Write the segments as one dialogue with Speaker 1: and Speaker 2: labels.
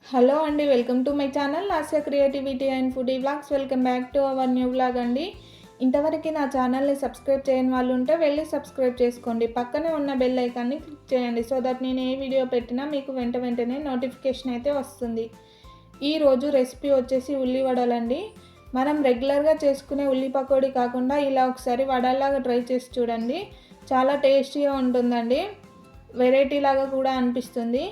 Speaker 1: Hello అండి, welcome to my channel Lasya creativity and foodie vlogs. Welcome back to our new vlog అండి. ఇంతవరకు నా ఛానల్ని సబ్స్క్రైబ్ చేయని వాళ్ళు ఉంటే వెళ్ళి సబ్స్క్రైబ్ చేసుకోండి. పక్కనే ఉన్న బెల్ ఐకాన్ని క్లిక్ చేయండి సో దట్ నేను ఏ వీడియో పెట్టినా మీకు వెంటనే నోటిఫికేషన్ అయితే వస్తుంది. ఈరోజు రెసిపీ వచ్చేసి ఉల్లి వడలండి. మనం రెగ్యులర్గా చేసుకునే ఉల్లి పకోడీ కాకుండా ఇలా ఒకసారి వడలాగా ట్రై చేసి చూడండి. చాలా టేస్టీగా ఉంటుందండి, వెరైటీ లాగా కూడా అనిపిస్తుంది.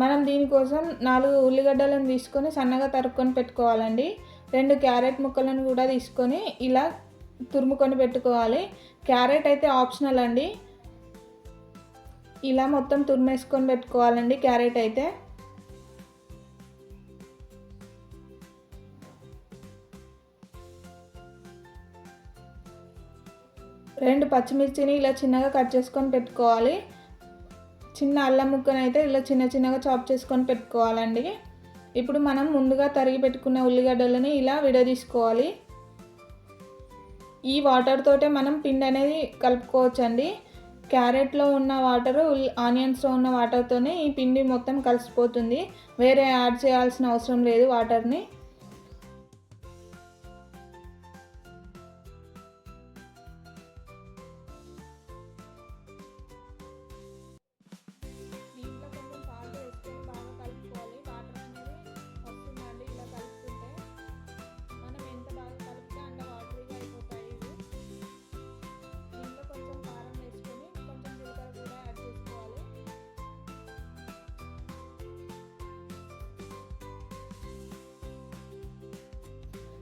Speaker 1: మనం దీనికోసం 4 ఉల్లిగడ్డలను తీసుకొని సన్నగా తరుక్కొని పెట్టుకోవాలండి. 2 క్యారెట్ ముక్కలను కూడా తీసుకొని ఇలా తురుముకొని పెట్టుకోవాలి. క్యారెట్ అయితే ఆప్షనల్ అండి, ఇలా మొత్తం తురిమేసుకొని పెట్టుకోవాలండి. క్యారెట్ అయితే రెండు పచ్చిమిర్చిని ఇలా చిన్నగా కట్ చేసుకొని పెట్టుకోవాలి. చిన్న అల్లం ముక్కనైతే ఇలా చిన్నగా చాప్ చేసుకొని పెట్టుకోవాలండి. ఇప్పుడు మనం ముందుగా తరిగి పెట్టుకున్న ఉల్లిగడ్డలని ఇలా విడదీసుకోవాలి. ఈ వాటర్ తోటే మనం పిండి అనేది కలుపుకోవచ్చండి. క్యారెట్లో ఉన్న వాటరు ఆనియన్స్లో ఉన్న వాటర్తోనే ఈ పిండి మొత్తం కలిసిపోతుంది, వేరే యాడ్ చేయాల్సిన అవసరం లేదు వాటర్ని.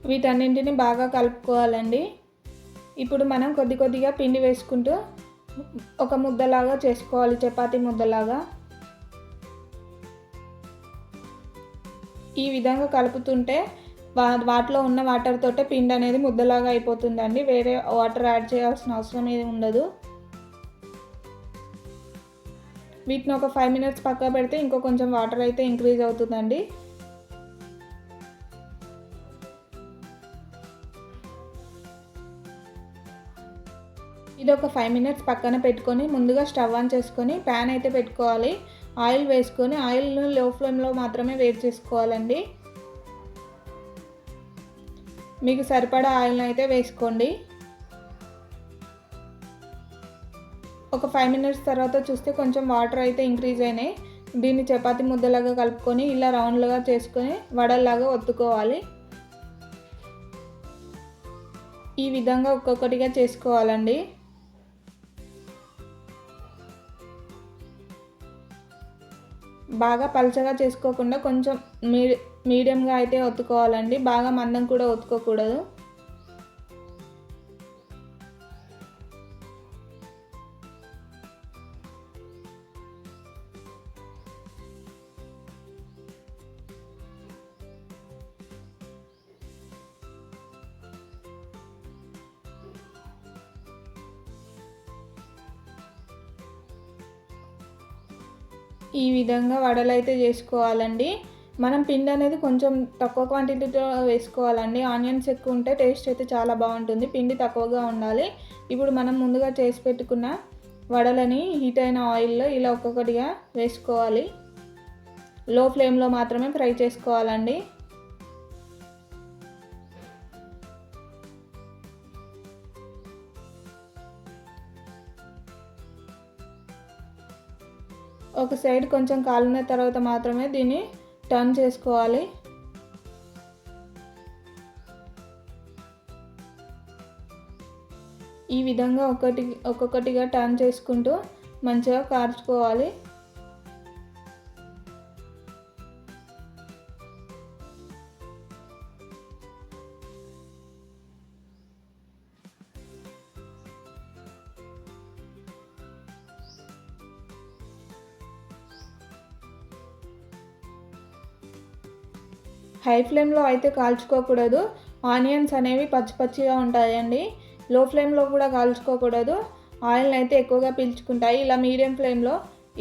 Speaker 1: వీటన్నింటిని బాగా కలుపుకోవాలండి. ఇప్పుడు మనం కొద్దిగా పిండి వేసుకుంటూ ఒక ముద్దలాగా చేసుకోవాలి, చపాతీ ముద్దలాగా. ఈ విధంగా కలుపుతుంటే వాటిలో ఉన్న వాటర్ తోటే పిండి అనేది ముద్దలాగా అయిపోతుందండి, వేరే వాటర్ యాడ్ చేయాల్సిన అవసరం ఏమి ఉండదు. వీటిని ఒక 5 మినిట్స్ పక్క పెడితే ఇంకో కొంచెం వాటర్ అయితే ఇంక్రీజ్ అవుతుందండి. ఇది ఒక 5 మినిట్స్ పక్కన పెట్టుకొని ముందుగా స్టవ్ ఆన్ చేసుకొని ప్యాన్ అయితే పెట్టుకోవాలి. ఆయిల్ వేసుకొని ఆయిల్ను లో ఫ్లేమ్లో మాత్రమే వేడి చేసుకోవాలండి. మీకు సరిపడా ఆయిల్ని అయితే వేసుకోండి. ఒక 5 మినిట్స్ తర్వాత చూస్తే కొంచెం వాటర్ అయితే ఇంక్రీజ్ అయినాయి. దీన్ని చపాతీ ముద్దలాగా కలుపుకొని ఇలా రౌండ్లుగా చేసుకొని వడల్లాగా ఒత్తుకోవాలి. ఈ విధంగా ఒక్కొక్కటిగా చేసుకోవాలండి. బాగా పలచగా చేసుకోకుండా కొంచెం మీడియంగా అయితే ఒత్తుకోవాలండి, బాగా మందం కూడా ఒత్తుకోకూడదు. ఈ విధంగా వడలు అయితే చేసుకోవాలండి. మనం పిండి అనేది కొంచెం తక్కువ క్వాంటిటీతో వేసుకోవాలండి. ఆనియన్స్ ఎక్కువ ఉంటే టేస్ట్ అయితే చాలా బాగుంటుంది, పిండి తక్కువగా ఉండాలి. ఇప్పుడు మనం ముందుగా చేసి పెట్టుకున్న వడలని హీట్ అయిన ఆయిల్లో ఇలా ఒక్కొక్కటిగా వేసుకోవాలి. లో ఫ్లేమ్లో మాత్రమే ఫ్రై చేసుకోవాలండి. ఒక సైడ్ కొంచెం కాలిన తర్వాత మాత్రమే దీన్ని టర్న్ చేసుకోవాలి. ఈ విధంగా ఒక్కొక్కటిగా టర్న్ చేసుకుంటూ మంచిగా కాల్చుకోవాలి. హై ఫ్లేమ్లో అయితే కాల్చుకోకూడదు, ఆనియన్స్ అనేవి పచ్చిగా ఉంటాయండి. లో ఫ్లేమ్లో కూడా కాల్చుకోకూడదు, ఆయిల్ని అయితే ఎక్కువగా పీల్చుకుంటాయి. ఇలా మీడియం ఫ్లేమ్లో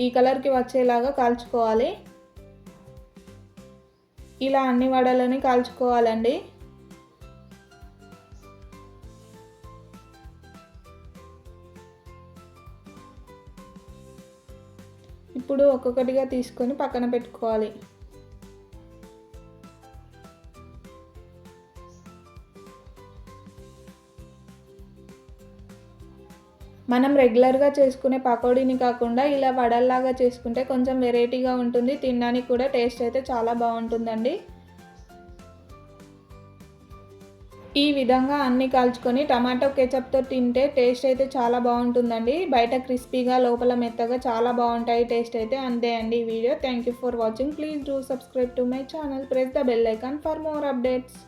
Speaker 1: ఈ కలర్కి వచ్చేలాగా కాల్చుకోవాలి. ఇలా అన్ని వడలని కాల్చుకోవాలండి. ఇప్పుడు ఒక్కొక్కటిగా తీసుకొని పక్కన పెట్టుకోవాలి. మనం రెగ్యులర్గా చేసుకునే పకోడీని కాకుండా ఇలా వడల్లాగా చేసుకుంటే కొంచెం వెరైటీగా ఉంటుంది. తినడానికి కూడా టేస్ట్ అయితే చాలా బాగుంటుందండి. ఈ విధంగా అన్నీ కాల్చుకొని టమాటో కెచప్తో తింటే టేస్ట్ అయితే చాలా బాగుంటుందండి. బయట క్రిస్పీగా లోపల మెత్తగా చాలా బాగుంటాయి టేస్ట్ అయితే. అంతే అండి ఈ video. Thank you for watching. Please do subscribe to my channel. Press the bell icon for more updates.